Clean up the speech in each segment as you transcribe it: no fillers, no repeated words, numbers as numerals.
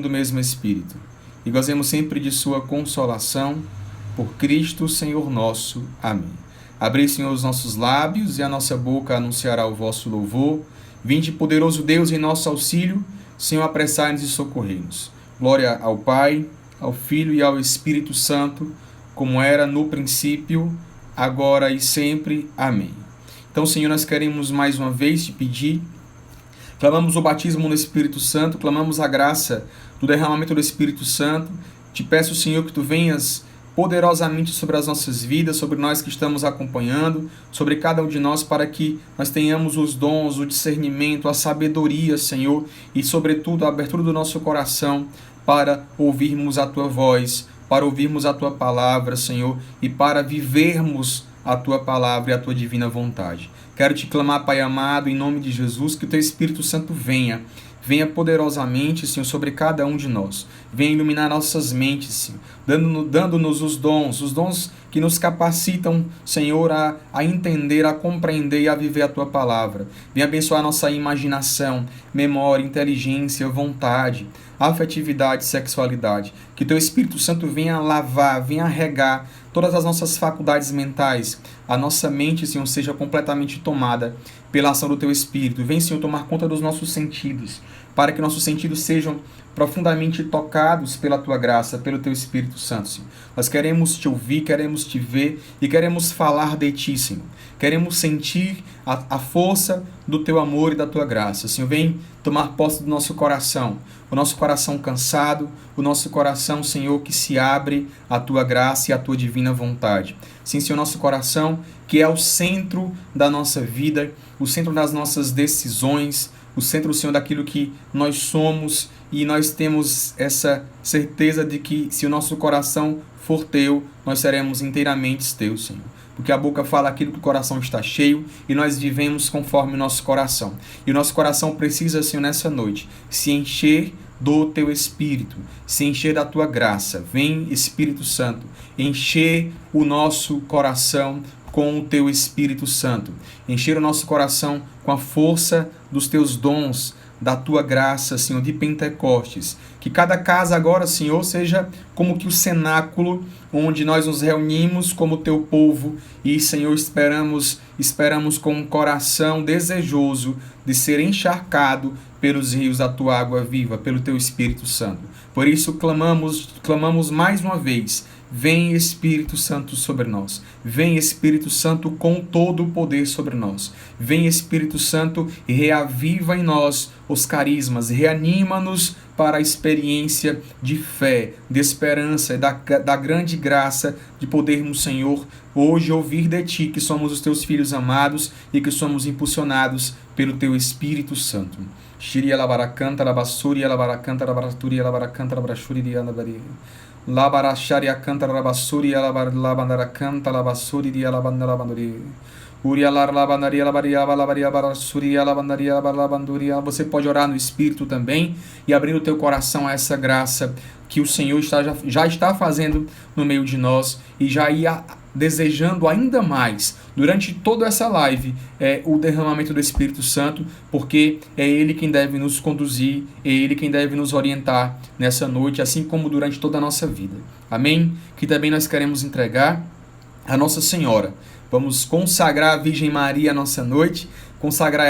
do mesmo Espírito, e gozemos sempre de sua consolação, por Cristo, Senhor nosso. Amém. Abri, Senhor, os nossos lábios, e a nossa boca anunciará o vosso louvor. Vinde, poderoso Deus, em nosso auxílio, Senhor, apressai-nos e socorrei-nos. Glória ao Pai, ao Filho e ao Espírito Santo, como era no princípio, agora e sempre. Amém. Então, Senhor, nós queremos mais uma vez te pedir, clamamos o batismo no Espírito Santo, clamamos a graça do derramamento do Espírito Santo. Te peço, Senhor, que tu venhas poderosamente sobre as nossas vidas, sobre nós que estamos acompanhando, sobre cada um de nós, para que nós tenhamos os dons, o discernimento, a sabedoria, Senhor, e sobretudo a abertura do nosso coração para ouvirmos a tua voz, para ouvirmos a tua palavra, Senhor, e para vivermos a tua palavra e a tua divina vontade. Quero te clamar, Pai amado, em nome de Jesus, que o teu Espírito Santo venha poderosamente, Senhor, sobre cada um de nós. Venha iluminar nossas mentes, Senhor, dando-nos os dons que nos capacitam, Senhor, a entender, a compreender e a viver a tua palavra. Venha abençoar nossa imaginação, memória, inteligência, vontade, afetividade, sexualidade. Que teu Espírito Santo venha lavar, venha regar todas as nossas faculdades mentais. A nossa mente, Senhor, seja completamente tomada pela ação do teu Espírito. Vem, Senhor, tomar conta dos nossos sentidos, para que nossos sentidos sejam profundamente tocados pela tua graça, pelo teu Espírito Santo, Senhor. Nós queremos te ouvir, queremos te ver e queremos falar de ti, Senhor. Queremos sentir a força do teu amor e da tua graça. Senhor, vem tomar posse do nosso coração, o nosso coração cansado, o nosso coração, Senhor, que se abre à tua graça e à tua divina vontade. Sim, Senhor, nosso coração, que é o centro da nossa vida, o centro das nossas decisões, o centro, Senhor, daquilo que nós somos, e nós temos essa certeza de que se o nosso coração for teu, nós seremos inteiramente teus, Senhor. Porque a boca fala aquilo que o coração está cheio, e nós vivemos conforme o nosso coração. E o nosso coração precisa, Senhor, nessa noite, se encher do teu Espírito, se encher da tua graça. Vem, Espírito Santo, encher o nosso coração com o teu Espírito Santo. Encher o nosso coração com a força dos teus dons, da tua graça, Senhor, de Pentecostes. Que cada casa agora, Senhor, seja como que o cenáculo onde nós nos reunimos como teu povo e, Senhor, esperamos com um coração desejoso de ser encharcado pelos rios da tua água viva, pelo teu Espírito Santo. Por isso clamamos mais uma vez: vem, Espírito Santo, sobre nós. Vem, Espírito Santo, com todo o poder sobre nós. Vem, Espírito Santo, e reaviva em nós os carismas. Reanima-nos para a experiência de fé, de esperança e da grande graça de podermos, Senhor, hoje ouvir de Ti que somos os Teus filhos amados e que somos impulsionados pelo Teu Espírito Santo. Shiri alabaracanta, alabassuri, alabaracanta, alabaraturi, alabaracanta, alabarachuri, alabari. Labarachari acanta, alabassuri, alabandaracanta, alabassuri, alabandalabanduri. Você pode orar no Espírito também e abrir o teu coração a essa graça que o Senhor já está fazendo no meio de nós e já ia desejando ainda mais durante toda essa live o derramamento do Espírito Santo, porque é Ele quem deve nos conduzir, é Ele quem deve nos orientar nessa noite, assim como durante toda a nossa vida. Amém? Que também nós queremos entregar a Nossa Senhora. Vamos consagrar a Virgem Maria a nossa noite, consagrar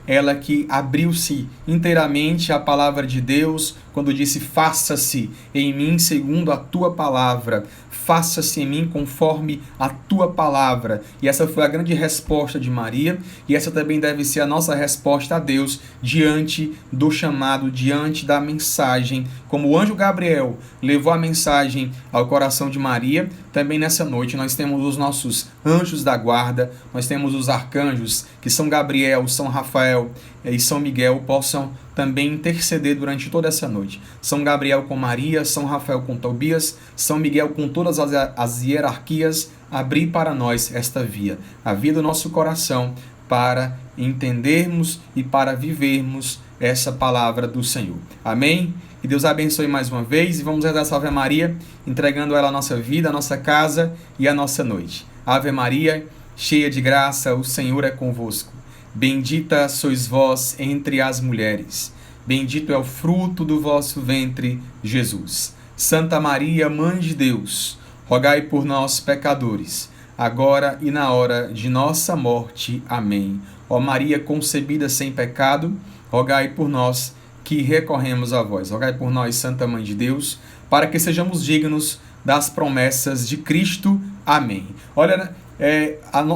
ela que abriu-se inteiramente à palavra de Deus, quando disse: faça-se em mim segundo a tua palavra, faça-se em mim conforme a tua palavra. E essa foi a grande resposta de Maria, e essa também deve ser a nossa resposta a Deus diante do chamado, diante da mensagem. Como o anjo Gabriel levou a mensagem ao coração de Maria, também nessa noite nós temos os nossos anjos da guarda, nós temos os arcanjos, que São Gabriel, São Rafael e São Miguel, possam também interceder durante toda essa noite. São Gabriel com Maria, São Rafael com Tobias, São Miguel com todas as hierarquias, abrir para nós esta via, a via do nosso coração, para entendermos e para vivermos essa palavra do Senhor. Amém? Que Deus abençoe mais uma vez e vamos rezar a Ave Maria, entregando a ela a nossa vida, a nossa casa e a nossa noite. Ave Maria, cheia de graça, o Senhor é convosco. Bendita sois vós entre as mulheres. bendito é o fruto do vosso ventre, Jesus. Santa Maria, Mãe de Deus, rogai por nós, pecadores, agora e na hora de nossa morte. Amém. Ó Maria concebida sem pecado, rogai por nós que recorremos a vós. Rogai por nós, Santa Mãe de Deus, para que sejamos dignos das promessas de Cristo. Amém. Olha,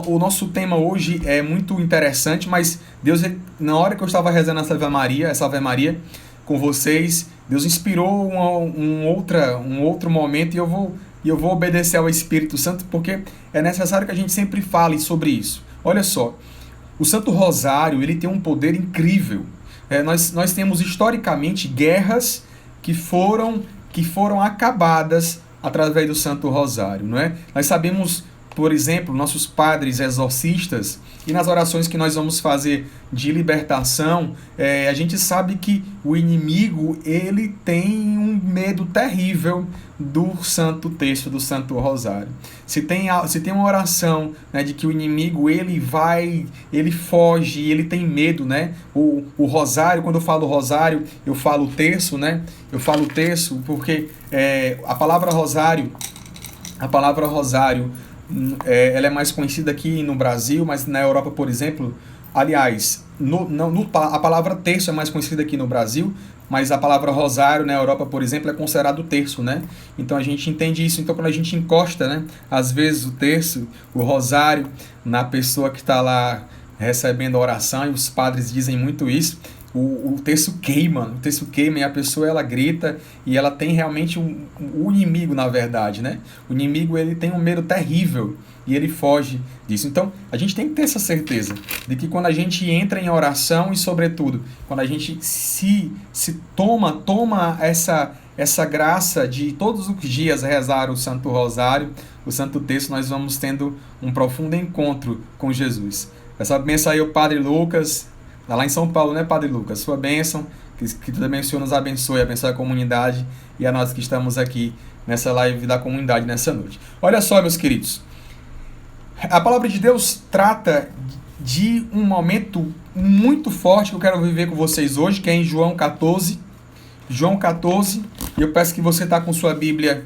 o nosso tema hoje é muito interessante, mas Deus, na hora que eu estava rezando essa Ave Maria com vocês, Deus inspirou um outro momento e eu vou obedecer ao Espírito Santo, porque é necessário que a gente sempre fale sobre isso. Olha só, o Santo Rosário, ele tem um poder incrível. Nós temos historicamente guerras que foram acabadas através do Santo Rosário, não é? Nós sabemos, por exemplo, nossos padres exorcistas, e nas orações que nós vamos fazer de libertação, a gente sabe que o inimigo, ele tem um medo terrível do Santo Texto, do Santo Rosário. Se tem uma oração, né, de que o inimigo, ele foge, ele tem medo, né? O Rosário, quando eu falo Rosário, eu falo terço, né? Eu falo terço porque a palavra Rosário, ela é mais conhecida aqui no Brasil, mas na Europa, por exemplo, aliás, a palavra terço é mais conhecida aqui no Brasil, mas a palavra rosário na Europa, por exemplo, é considerado terço, né? Então a gente entende isso. Então quando a gente encosta, né, às vezes o terço, o rosário, na pessoa que está lá recebendo a oração, e os padres dizem muito isso, o terço queima e a pessoa, ela grita, e ela tem realmente o inimigo, na verdade, né? O inimigo, ele tem um medo terrível e ele foge disso. Então, a gente tem que ter essa certeza de que quando a gente entra em oração e, sobretudo, quando a gente se toma essa graça de todos os dias rezar o Santo Rosário, o Santo Terço, nós vamos tendo um profundo encontro com Jesus. Essa bênção aí, o Padre Lucas, lá em São Paulo, né, Padre Lucas? Sua bênção, que também o Senhor nos abençoe a comunidade e a nós que estamos aqui nessa live da comunidade nessa noite. Olha só, meus queridos, a palavra de Deus trata de um momento muito forte que eu quero viver com vocês hoje, que é em João 14. João 14, e eu peço que você está com sua Bíblia,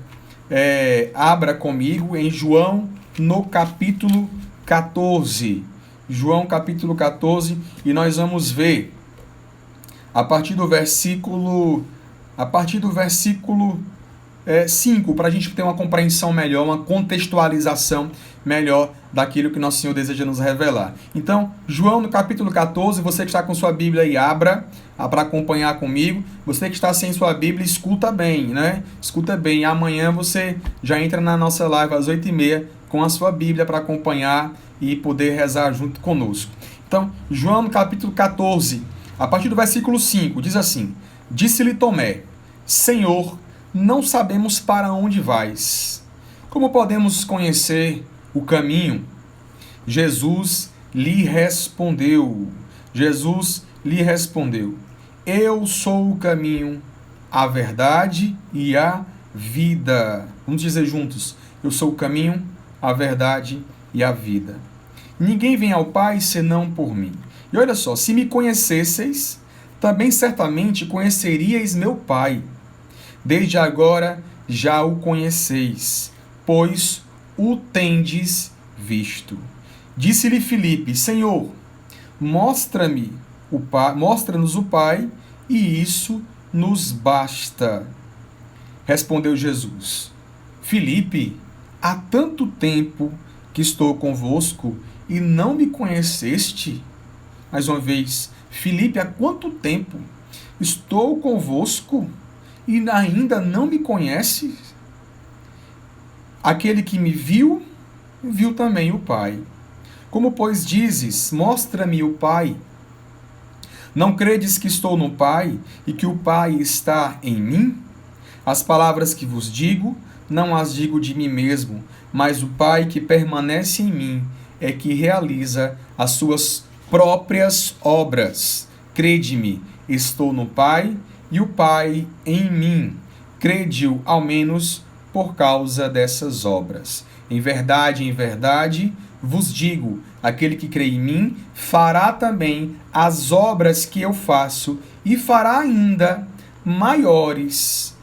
abra comigo em João, no capítulo 14. João capítulo 14, e nós vamos ver a partir do versículo 5, para a gente ter uma compreensão melhor, uma contextualização melhor daquilo que nosso Senhor deseja nos revelar. Então, João no capítulo 14, você que está com sua Bíblia aí, abra para acompanhar comigo. Você que está sem sua Bíblia, escuta bem, né? Escuta bem. Amanhã você já entra na nossa live às 8h30 com a sua Bíblia para acompanhar e poder rezar junto conosco. Então, João no capítulo 14, a partir do versículo 5, diz assim: Disse-lhe Tomé: Senhor, não sabemos para onde vais. Como podemos conhecer o caminho? Jesus lhe respondeu: Eu sou o caminho, a verdade e a vida. Vamos dizer juntos: eu sou o caminho, a verdade e a vida. Ninguém vem ao Pai senão por mim. E olha só, se me conhecesseis, também certamente conheceríeis meu Pai. Desde agora já o conheceis, pois o tendes visto. Disse-lhe Filipe: Senhor, mostra-nos o Pai, e isso nos basta. Respondeu Jesus: Filipe, há tanto tempo que estou convosco e não me conheceste? Mais uma vez, Filipe, há quanto tempo estou convosco e ainda não me conhece? Aquele que me viu, viu também o Pai. Como, pois, dizes: mostra-me o Pai? Não credes que estou no Pai e que o Pai está em mim? As palavras que vos digo, não as digo de mim mesmo, mas o Pai que permanece em mim é que realiza as suas próprias obras. Crede-me, estou no Pai e o Pai em mim. Crede-o, ao menos, por causa dessas obras. Em verdade, vos digo, aquele que crê em mim fará também as obras que eu faço, e fará ainda maiores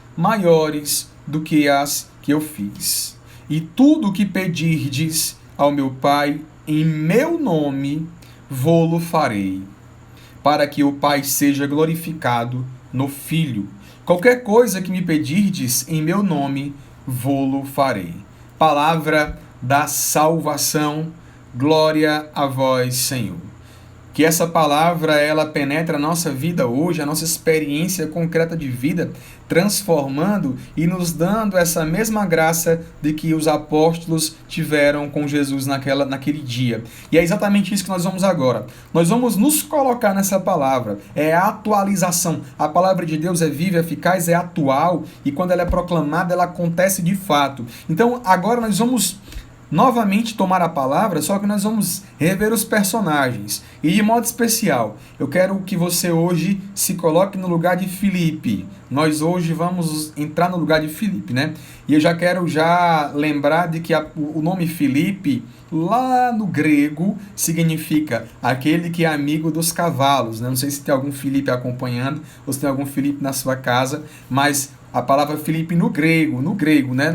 do que as que eu fiz. E tudo o que pedirdes ao meu Pai em meu nome, vô-lo farei, para que o Pai seja glorificado no Filho. Qualquer coisa que me pedirdes em meu nome, vô-lo farei. Palavra da salvação, glória a vós, Senhor. Que essa palavra, ela penetre a nossa vida hoje, a nossa experiência concreta de vida, transformando e nos dando essa mesma graça de que os apóstolos tiveram com Jesus naquele dia. E é exatamente isso que nós vamos agora. Nós vamos nos colocar nessa palavra. É a atualização. A palavra de Deus é viva, eficaz, é atual, e quando ela é proclamada, ela acontece de fato. Então, agora nós vamos novamente tomar a palavra, só que nós vamos rever os personagens. E de modo especial, eu quero que você hoje se coloque no lugar de Filipe. Nós hoje vamos entrar no lugar de Filipe, né? E eu já quero lembrar de que o nome Filipe, lá no grego, significa aquele que é amigo dos cavalos, né? Não sei se tem algum Filipe acompanhando, ou se tem algum Filipe na sua casa, mas a palavra Filipe no grego, né?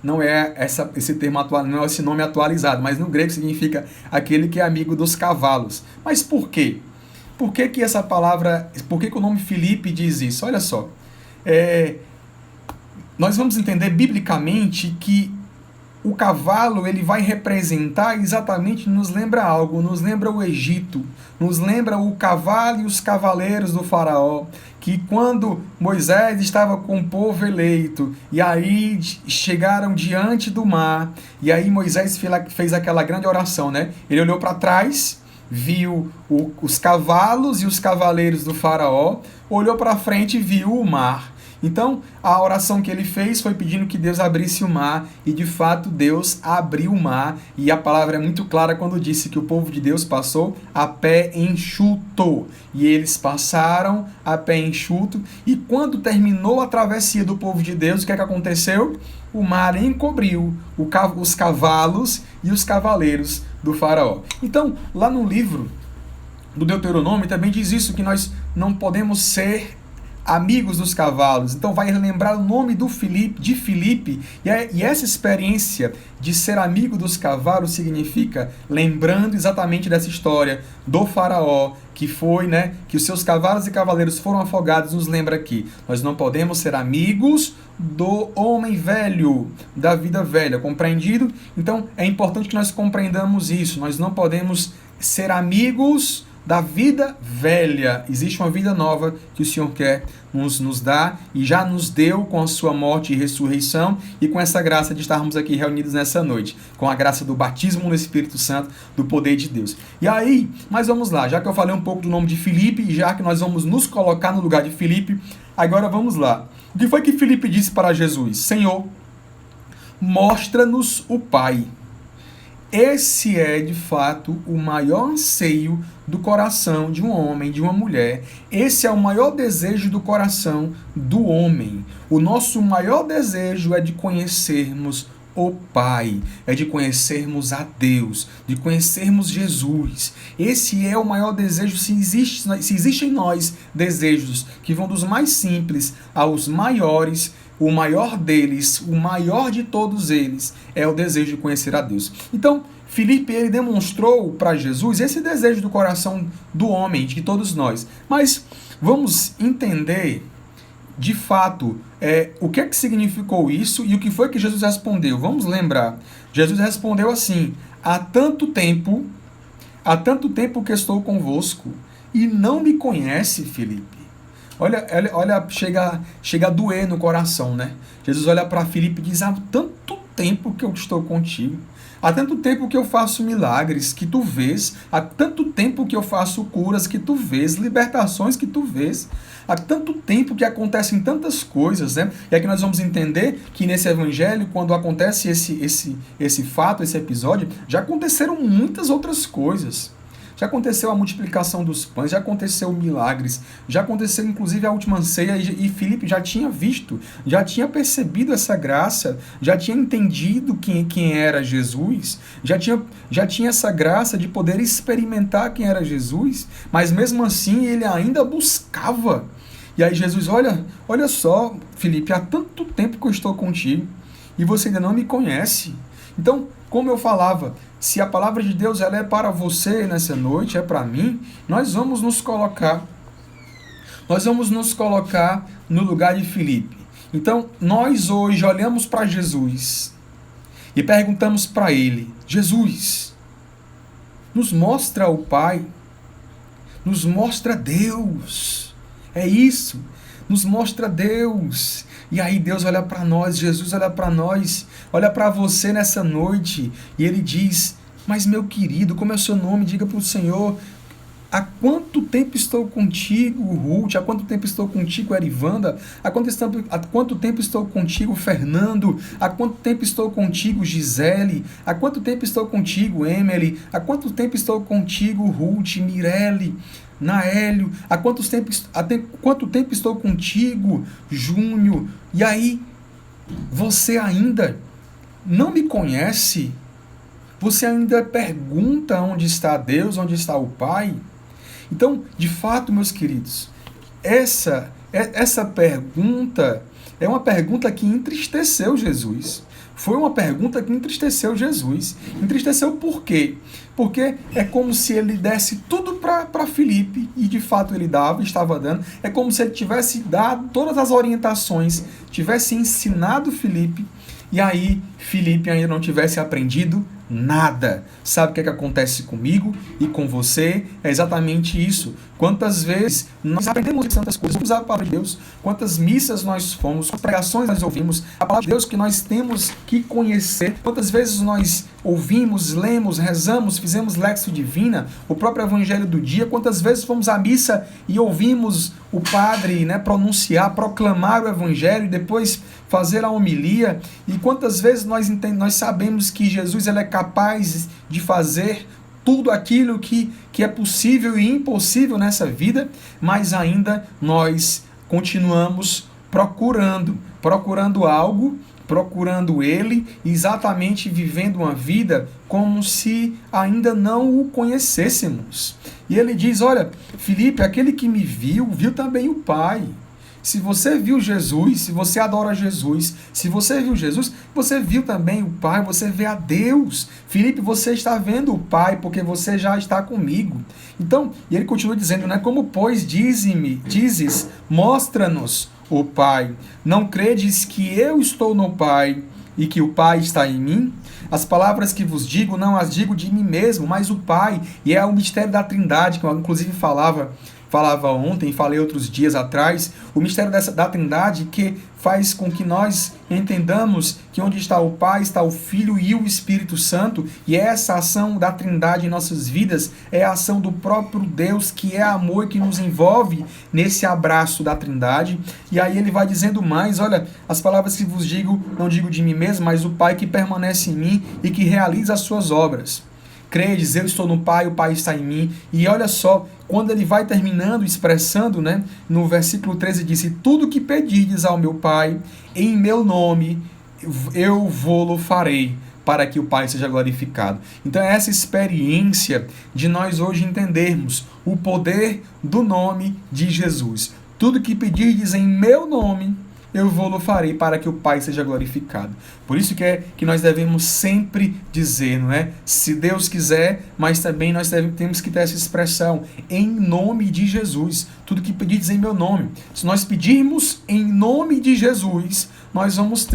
Não é esse termo atual, não é esse nome atualizado, mas no grego significa aquele que é amigo dos cavalos. Mas por quê? Por que essa palavra, por que o nome Filipe diz isso? Olha só, nós vamos entender biblicamente que o cavalo, ele vai representar exatamente, nos lembra algo, nos lembra o Egito, nos lembra o cavalo e os cavaleiros do faraó, que quando Moisés estava com o povo eleito, e aí chegaram diante do mar, e aí Moisés fez aquela grande oração, né? Ele olhou para trás, viu os cavalos e os cavaleiros do faraó, olhou para frente e viu o mar. Então, a oração que ele fez foi pedindo que Deus abrisse o mar, e de fato Deus abriu o mar, e a palavra é muito clara quando disse que o povo de Deus passou a pé enxuto, e eles passaram a pé enxuto, e quando terminou a travessia do povo de Deus, o que é que aconteceu? O mar encobriu os cavalos e os cavaleiros do faraó. Então, lá no livro do Deuteronômio também diz isso, que nós não podemos ser amigos dos cavalos. Então vai lembrar o nome de Filipe, e essa experiência de ser amigo dos cavalos significa lembrando exatamente dessa história do faraó, que foi, né, que os seus cavalos e cavaleiros foram afogados. Nos lembra aqui, nós não podemos ser amigos do homem velho, da vida velha, compreendido? Então é importante que nós compreendamos isso. Nós não podemos ser amigos da vida velha. Existe uma vida nova que o Senhor quer nos dar, e já nos deu com a sua morte e ressurreição, e com essa graça de estarmos aqui reunidos nessa noite, com a graça do batismo no Espírito Santo, do poder de Deus. E aí, mas vamos lá, já que eu falei um pouco do nome de Filipe, e já que nós vamos nos colocar no lugar de Filipe, agora vamos lá. O que foi que Filipe disse para Jesus? Senhor, mostra-nos o Pai. Esse é, de fato, o maior anseio do coração de um homem, de uma mulher. Esse é o maior desejo do coração do homem. O nosso maior desejo é de conhecermos o Pai, é de conhecermos a Deus, de conhecermos Jesus. Esse é o maior desejo. Se existe em nós desejos que vão dos mais simples aos maiores, o maior deles, o maior de todos eles, é o desejo de conhecer a Deus. Então, Filipe, ele demonstrou para Jesus esse desejo do coração do homem, de todos nós. Mas vamos entender, de fato, o que é que significou isso e o que foi que Jesus respondeu. Vamos lembrar. Jesus respondeu assim: há tanto tempo que estou convosco e não me conhece, Filipe. Olha, chega a doer no coração, né? Jesus olha para Filipe e diz: há tanto tempo que eu estou contigo, há tanto tempo que eu faço milagres que tu vês, há tanto tempo que eu faço curas que tu vês, libertações que tu vês, há tanto tempo que acontecem tantas coisas, né? E aqui nós vamos entender que nesse evangelho, quando acontece esse fato, esse episódio, já aconteceram muitas outras coisas. Já aconteceu a multiplicação dos pães, já aconteceu milagres, já aconteceu inclusive a última ceia e Filipe já tinha visto, já tinha percebido essa graça, já tinha entendido quem era Jesus, já tinha essa graça de poder experimentar quem era Jesus, mas mesmo assim ele ainda buscava. E aí Jesus, olha só, Filipe, há tanto tempo que eu estou contigo e você ainda não me conhece. Então, como eu falava, se a palavra de Deus ela é para você nessa noite, é para mim, nós vamos nos colocar no lugar de Filipe. Então, nós hoje olhamos para Jesus e perguntamos para ele: Jesus, nos mostra o Pai, nos mostra Deus. É isso, nos mostra Deus. E aí Deus olha para nós, Jesus olha para nós, olha para você nessa noite e ele diz: mas meu querido, como é o seu nome? Diga para o Senhor: há quanto tempo estou contigo, Ruth? Há quanto tempo estou contigo, Erivanda? Há quanto tempo estou contigo, Fernando? Há quanto tempo estou contigo, Gisele? Há quanto tempo estou contigo, Emily? Há quanto tempo estou contigo, Ruth, Mirelle, Naélio? Há quanto tempo estou contigo, Júnior? E aí, você ainda não me conhece? Você ainda pergunta onde está Deus, onde está o Pai? Então, de fato, meus queridos, essa pergunta é uma pergunta que entristeceu Jesus. Foi uma pergunta que entristeceu Jesus. Entristeceu por quê? Porque é como se ele desse tudo para Filipe, e de fato ele estava dando. É como se ele tivesse dado todas as orientações, tivesse ensinado Filipe, e aí Filipe ainda não tivesse aprendido nada. Sabe o que é que acontece comigo e com você? É exatamente isso. Quantas vezes nós aprendemos tantas coisas, vamos usar a palavra de Deus, quantas missas nós fomos, quantas pregações nós ouvimos, a palavra de Deus que nós temos que conhecer, quantas vezes nós ouvimos, lemos, rezamos, fizemos Lexio Divina, o próprio Evangelho do dia, quantas vezes fomos à missa e ouvimos o padre, pronunciar, proclamar o Evangelho e depois fazer a homilia, e quantas vezes nós sabemos que Jesus ele é capaz de fazer tudo aquilo que é possível e impossível nessa vida, mas ainda nós continuamos procurando algo, procurando Ele, exatamente vivendo uma vida como se ainda não o conhecêssemos. E ele diz: olha, Filipe, aquele que me viu também o Pai. Se você viu Jesus, se você adora Jesus, se você viu Jesus, você viu também o Pai, você vê a Deus. Filipe, você está vendo o Pai, porque você já está comigo. Então, e ele continua dizendo, como pois dizes, mostra-nos o Pai. Não credes que eu estou no Pai e que o Pai está em mim? As palavras que vos digo, não as digo de mim mesmo, mas o Pai. E é o mistério da Trindade, que eu inclusive falava ontem, falei outros dias atrás, o mistério da Trindade que faz com que nós entendamos que onde está o Pai, está o Filho e o Espírito Santo, e essa ação da Trindade em nossas vidas é a ação do próprio Deus, que é amor e que nos envolve nesse abraço da Trindade. E aí ele vai dizendo mais, olha, as palavras que vos digo, não digo de mim mesmo, mas o Pai que permanece em mim e que realiza as suas obras. Credes, eu estou no Pai, o Pai está em mim. E olha só, quando ele vai terminando, expressando, no versículo 13, diz: tudo que pedirdes ao meu Pai, em meu nome, eu vou-lo farei, para que o Pai seja glorificado. Então é essa experiência de nós hoje entendermos o poder do nome de Jesus. Tudo que pedirdes em meu nome, eu vou-lo farei para que o Pai seja glorificado. Por isso que nós devemos sempre dizer, se Deus quiser, mas também nós temos que ter essa expressão, em nome de Jesus. Tudo que pedirdes em meu nome. Se nós pedirmos em nome de Jesus, nós vamos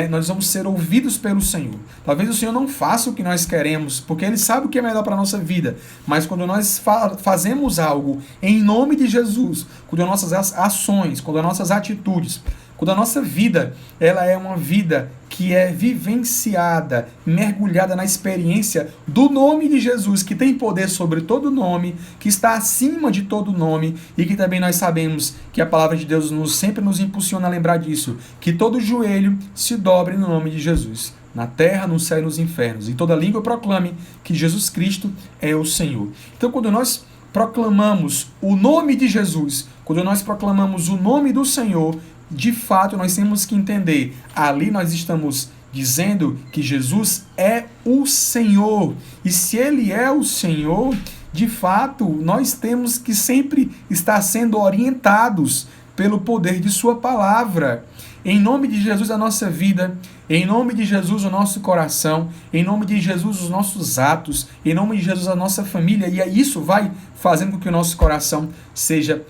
nós vamos ser ouvidos pelo Senhor. Talvez o Senhor não faça o que nós queremos, porque Ele sabe o que é melhor para a nossa vida. Mas quando nós fazemos algo em nome de Jesus, quando as nossas ações, quando as nossas atitudes, quando a nossa vida ela é uma vida que é vivenciada, mergulhada na experiência do nome de Jesus, que tem poder sobre todo nome, que está acima de todo nome, e que também nós sabemos que a palavra de Deus sempre nos impulsiona a lembrar disso, que todo joelho se dobre no nome de Jesus. na terra, no céu e nos infernos. E toda língua proclame que Jesus Cristo é o Senhor. Então, quando nós proclamamos o nome de Jesus, quando nós proclamamos o nome do Senhor, de fato nós temos que entender, ali nós estamos dizendo que Jesus é o Senhor. E se Ele é o Senhor, de fato, nós temos que sempre estar sendo orientados pelo poder de Sua palavra. Em nome de Jesus, a nossa vida, em nome de Jesus, o nosso coração, em nome de Jesus, os nossos atos, em nome de Jesus, a nossa família, e isso vai fazendo com que o nosso coração seja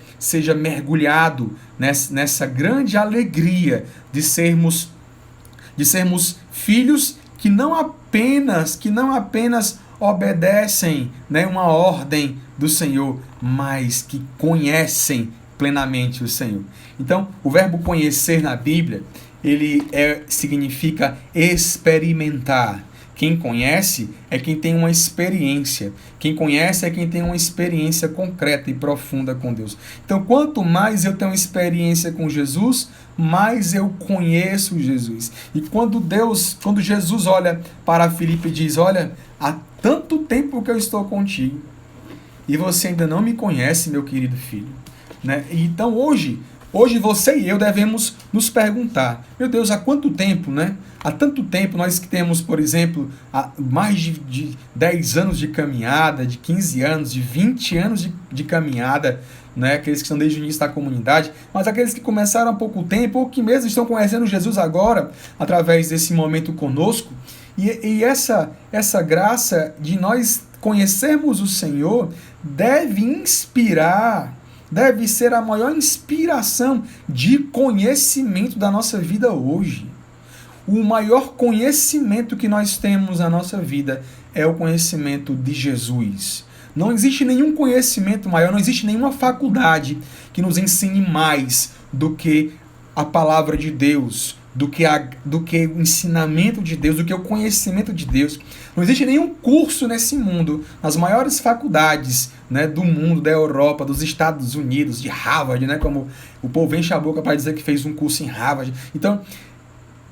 mergulhado nessa grande alegria de sermos filhos que não apenas obedecem, né, uma ordem do Senhor, mas que conhecem plenamente o Senhor. Então, o verbo conhecer na Bíblia, ele significa experimentar. Quem conhece é quem tem uma experiência. Quem conhece é quem tem uma experiência concreta e profunda com Deus. Então, quanto mais eu tenho experiência com Jesus, mais eu conheço Jesus. E quando Jesus olha para Filipe e diz, olha, há tanto tempo que eu estou contigo, e você ainda não me conhece, meu querido filho. Né? Então, hoje você e eu devemos nos perguntar, meu Deus, há quanto tempo, né? Há tanto tempo, nós que temos, por exemplo, mais de 10 anos de caminhada, de 15 anos, de 20 anos de caminhada, né? Aqueles que estão desde o início da comunidade, mas aqueles que começaram há pouco tempo, ou que mesmo estão conhecendo Jesus agora, através desse momento conosco, e essa graça de nós conhecermos o Senhor deve ser a maior inspiração de conhecimento da nossa vida hoje. O maior conhecimento que nós temos na nossa vida é o conhecimento de Jesus. Não existe nenhum conhecimento maior, não existe nenhuma faculdade que nos ensine mais do que a palavra de Deus, do que o ensinamento de Deus, do que o conhecimento de Deus. Não existe nenhum curso nesse mundo, nas maiores faculdades, né, do mundo, da Europa, dos Estados Unidos, de Harvard, né, como o povo enche a boca para dizer que fez um curso em Harvard. Então,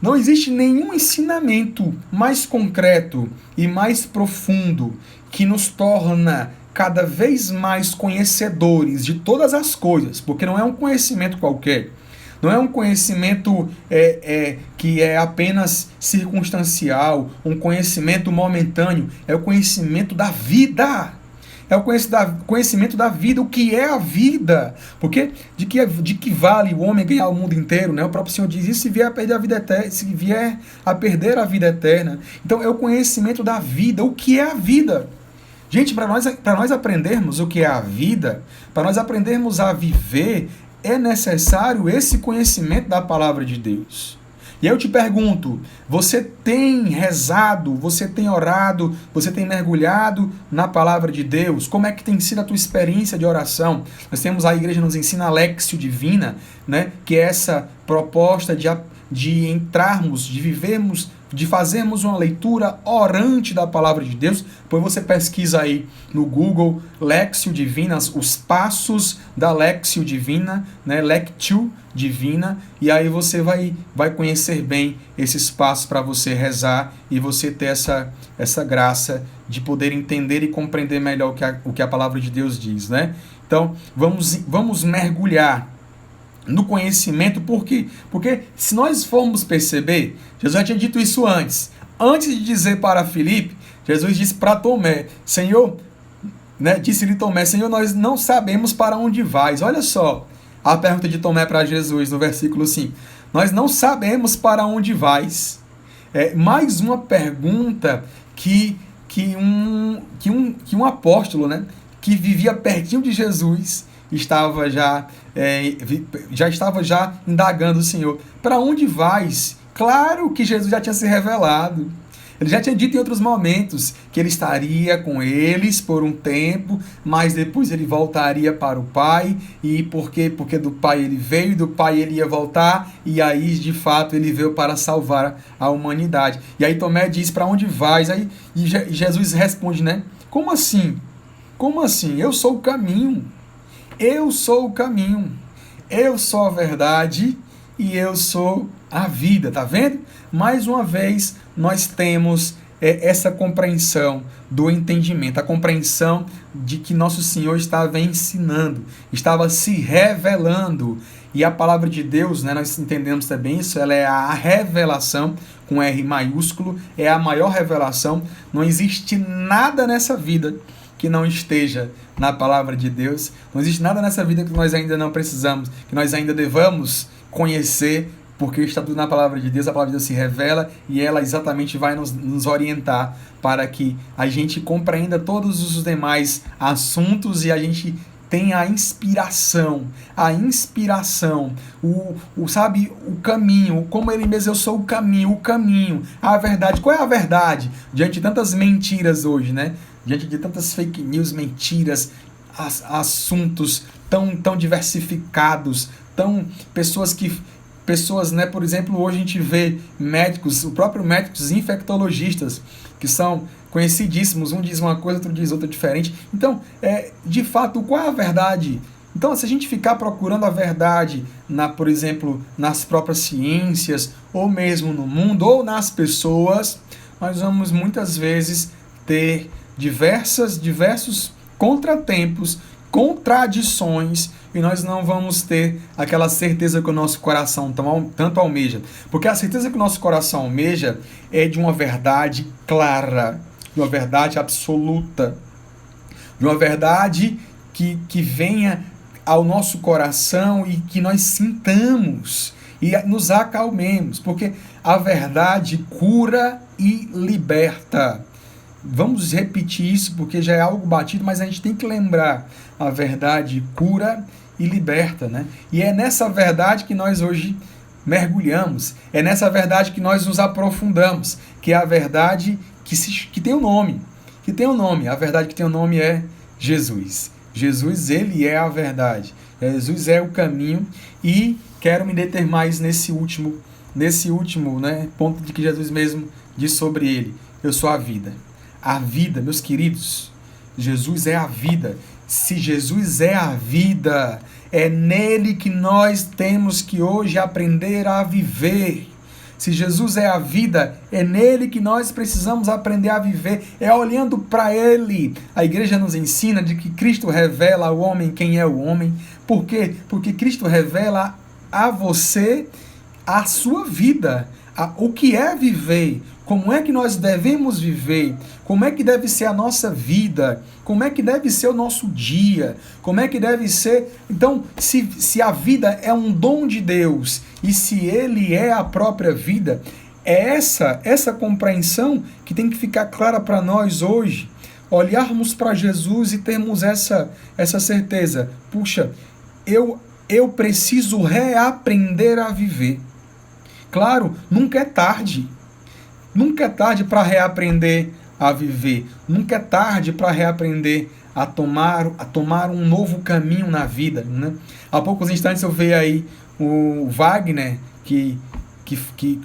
não existe nenhum ensinamento mais concreto e mais profundo que nos torna cada vez mais conhecedores de todas as coisas, porque não é um conhecimento qualquer. Não é um conhecimento que é apenas circunstancial, um conhecimento momentâneo. É o conhecimento da vida. É o conhecimento da vida. O que é a vida? Porque de que vale o homem ganhar o mundo inteiro? Né? O próprio Senhor diz isso, se vier a perder a vida eterna, se vier a perder a vida eterna. Então é o conhecimento da vida. O que é a vida? Gente, para nós aprendermos o que é a vida, para nós aprendermos a viver, é necessário esse conhecimento da palavra de Deus. E eu te pergunto, você tem rezado, você tem orado, você tem mergulhado na palavra de Deus? Como é que tem sido a tua experiência de oração? Nós temos, a igreja nos ensina a Léxio Divina, né? Que é essa proposta de entrarmos, de vivermos, de fazermos uma leitura orante da palavra de Deus. Depois você pesquisa aí no Google Léxio Divina, os passos da Léxio Divina, né? Lectio Divina, e aí você vai conhecer bem esses passos para você rezar e você ter essa graça de poder entender e compreender melhor o que a palavra de Deus diz, né? Então, vamos mergulhar no conhecimento, por quê? Porque se nós formos perceber, Jesus já tinha dito isso antes. Antes de dizer para Filipe, Jesus disse para Tomé, Senhor, né, disse-lhe Tomé, Senhor, nós não sabemos para onde vais. Olha só a pergunta de Tomé para Jesus no versículo 5. Nós não sabemos para onde vais. Mais uma pergunta que um apóstolo, né, que vivia pertinho de Jesus, estava já estava indagando o Senhor. Para onde vais? Claro que Jesus já tinha se revelado. Ele já tinha dito em outros momentos que ele estaria com eles por um tempo, mas depois ele voltaria para o Pai, e porque do Pai ele veio, do Pai ele ia voltar, e aí de fato ele veio para salvar a humanidade. E aí Tomé diz, para onde vais? Aí, e Jesus responde, né? Como assim? Como assim? Eu sou o caminho. Eu sou o caminho. Eu sou a verdade e eu sou a vida, tá vendo? Mais uma vez, nós temos essa compreensão do entendimento, a compreensão de que nosso Senhor estava ensinando, estava se revelando. E a palavra de Deus, né, nós entendemos também isso, ela é a revelação, com R maiúsculo, é a maior revelação. Não existe nada nessa vida que não esteja na palavra de Deus. Não existe nada nessa vida que nós ainda não precisamos, que nós ainda devamos conhecer, porque está tudo na palavra de Deus. A palavra de Deus se revela e ela exatamente vai nos orientar para que a gente compreenda todos os demais assuntos e a gente tenha a inspiração, sabe, o caminho, como ele mesmo, eu sou o caminho, a verdade. Qual é a verdade? Diante de tantas mentiras hoje, né? Diante de tantas fake news, mentiras, assuntos tão diversificados, pessoas, né, por exemplo, hoje a gente vê médicos, o próprio médicos infectologistas, que são conhecidíssimos, um diz uma coisa, outro diz outra diferente. Então, de fato, qual é a verdade? Então, se a gente ficar procurando a verdade, por exemplo, nas próprias ciências, ou mesmo no mundo, ou nas pessoas, nós vamos muitas vezes ter diversos contratempos, contradições, e nós não vamos ter aquela certeza que o nosso coração tanto almeja. Porque a certeza que o nosso coração almeja é de uma verdade clara, de uma verdade absoluta, de uma verdade que venha ao nosso coração e que nós sintamos e nos acalmemos, porque a verdade cura e liberta. Vamos repetir isso porque já é algo batido, mas a gente tem que lembrar: a verdade cura e liberta, né? E é nessa verdade que nós hoje mergulhamos, é nessa verdade que nós nos aprofundamos, que é a verdade que tem um nome, a verdade que tem um nome é Jesus. Jesus, ele é a verdade, Jesus é o caminho, e quero me deter mais nesse último, né, ponto de que Jesus mesmo diz sobre ele: eu sou a vida. A vida, meus queridos, Jesus é a vida. Se Jesus é a vida, é nele que nós temos que hoje aprender a viver. Se Jesus é a vida, é nele que nós precisamos aprender a viver. É olhando para ele. A igreja nos ensina de que Cristo revela ao homem quem é o homem. Por quê? Porque Cristo revela a você a sua vida, o que é viver, como é que nós devemos viver, como é que deve ser a nossa vida, como é que deve ser o nosso dia, como é que deve ser. Então, se a vida é um dom de Deus e se ele é a própria vida, é essa compreensão que tem que ficar clara para nós hoje. Olharmos para Jesus e termos essa certeza: puxa, eu preciso reaprender a viver. Claro, nunca é tarde. Nunca é tarde para reaprender a viver. Nunca é tarde para reaprender a tomar um novo caminho na vida, né? Há poucos instantes eu vi aí o Wagner que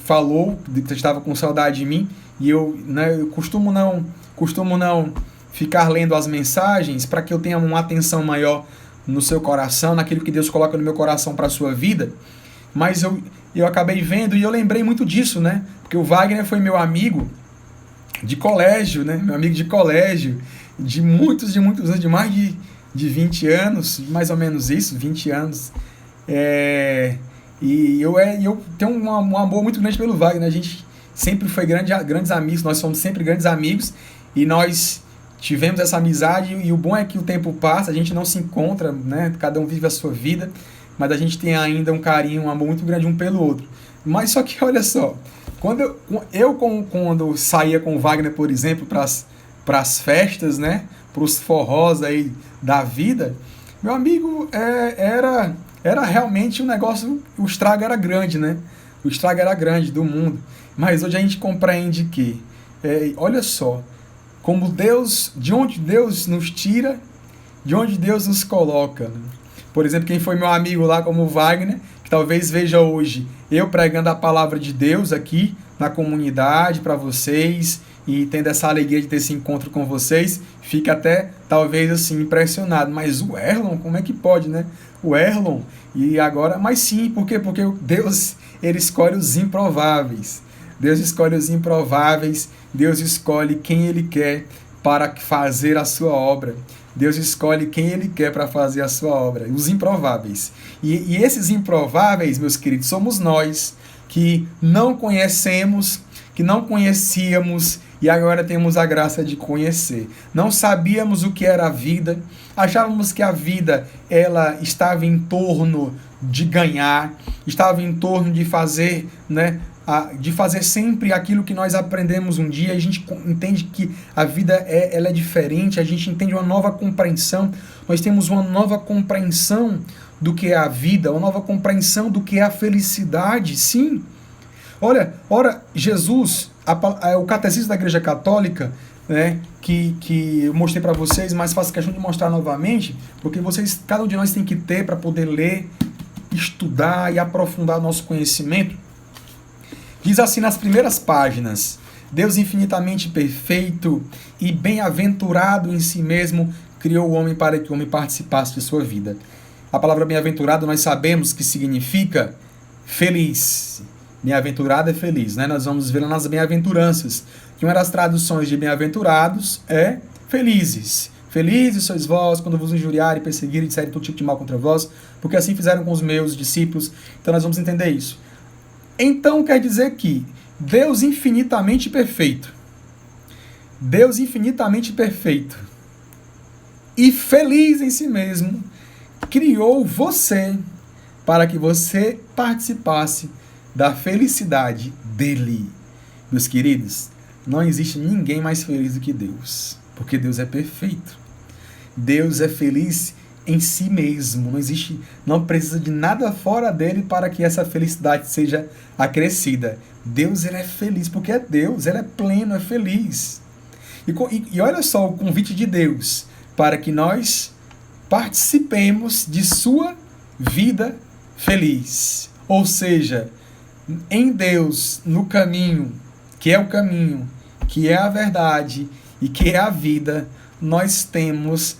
falou que estava com saudade de mim, e eu costumo não ficar lendo as mensagens para que eu tenha uma atenção maior no seu coração, naquilo que Deus coloca no meu coração para a sua vida. Mas eu acabei vendo e eu lembrei muito disso, né? Porque o Wagner foi meu amigo de colégio, né? Meu amigo de colégio, de muitos anos, de mais de 20 anos, mais ou menos isso, 20 anos. E eu tenho um amor muito grande pelo Wagner. A gente sempre foi grandes amigos, nós somos sempre grandes amigos, e nós tivemos essa amizade, e o bom é que o tempo passa, a gente não se encontra, né? Cada um vive a sua vida, mas a gente tem ainda um carinho, um amor muito grande um pelo outro. Mas só que, olha só, quando eu saía com o Wagner, por exemplo, para as festas, né, para os forrós aí da vida, meu amigo, era realmente um negócio, o estrago era grande, né? O estrago era grande do mundo. Mas hoje a gente compreende que, olha só, como Deus, de onde Deus nos tira, de onde Deus nos coloca, né? Por exemplo, quem foi meu amigo lá, como o Wagner, que talvez veja hoje eu pregando a palavra de Deus aqui na comunidade para vocês e tendo essa alegria de ter esse encontro com vocês, fica até talvez assim impressionado. Mas o Erlon, como é que pode, né? o Erlon, e agora, mas sim, por quê? Porque Deus, ele escolhe os improváveis. Deus escolhe os improváveis, Deus escolhe quem ele quer para fazer a sua obra. Deus escolhe quem ele quer para fazer a sua obra, os improváveis. E esses improváveis, meus queridos, somos nós que não conhecemos, que não conhecíamos e agora temos a graça de conhecer. Não sabíamos o que era a vida, achávamos que a vida ela estava em torno de ganhar, estava em torno de fazer, né, de fazer sempre aquilo que nós aprendemos um dia. A gente entende que a vida ela é diferente, a gente entende uma nova compreensão, nós temos uma nova compreensão do que é a vida, uma nova compreensão do que é a felicidade, sim. Ora, Jesus, o Catecismo da Igreja Católica, né, que eu mostrei para vocês, mas faço questão de mostrar novamente, porque cada um de nós tem que ter para poder ler, estudar e aprofundar nosso conhecimento. Diz assim nas primeiras páginas: Deus infinitamente perfeito e bem-aventurado em si mesmo criou o homem para que o homem participasse de sua vida. A palavra bem-aventurado nós sabemos que significa feliz. Bem-aventurado é feliz, né? Nós vamos ver lá nas bem-aventuranças que uma das traduções de bem-aventurados é felizes. Felizes sois vós quando vos injuriarem, perseguirem e disserem todo tipo de mal contra vós, porque assim fizeram com os meus discípulos. Então nós vamos entender isso. Então quer dizer que Deus infinitamente perfeito, Deus infinitamente perfeito e feliz em si mesmo, criou você para que você participasse da felicidade dele. Meus queridos, não existe ninguém mais feliz do que Deus, porque Deus é perfeito. Deus é feliz em si mesmo, não precisa de nada fora dele para que essa felicidade seja acrescida. Deus, ele é feliz porque é Deus, ele é pleno, é feliz. E olha só o convite de Deus para que nós participemos de sua vida feliz. Ou seja, em Deus, no caminho, que é o caminho, que é a verdade e que é a vida, nós temos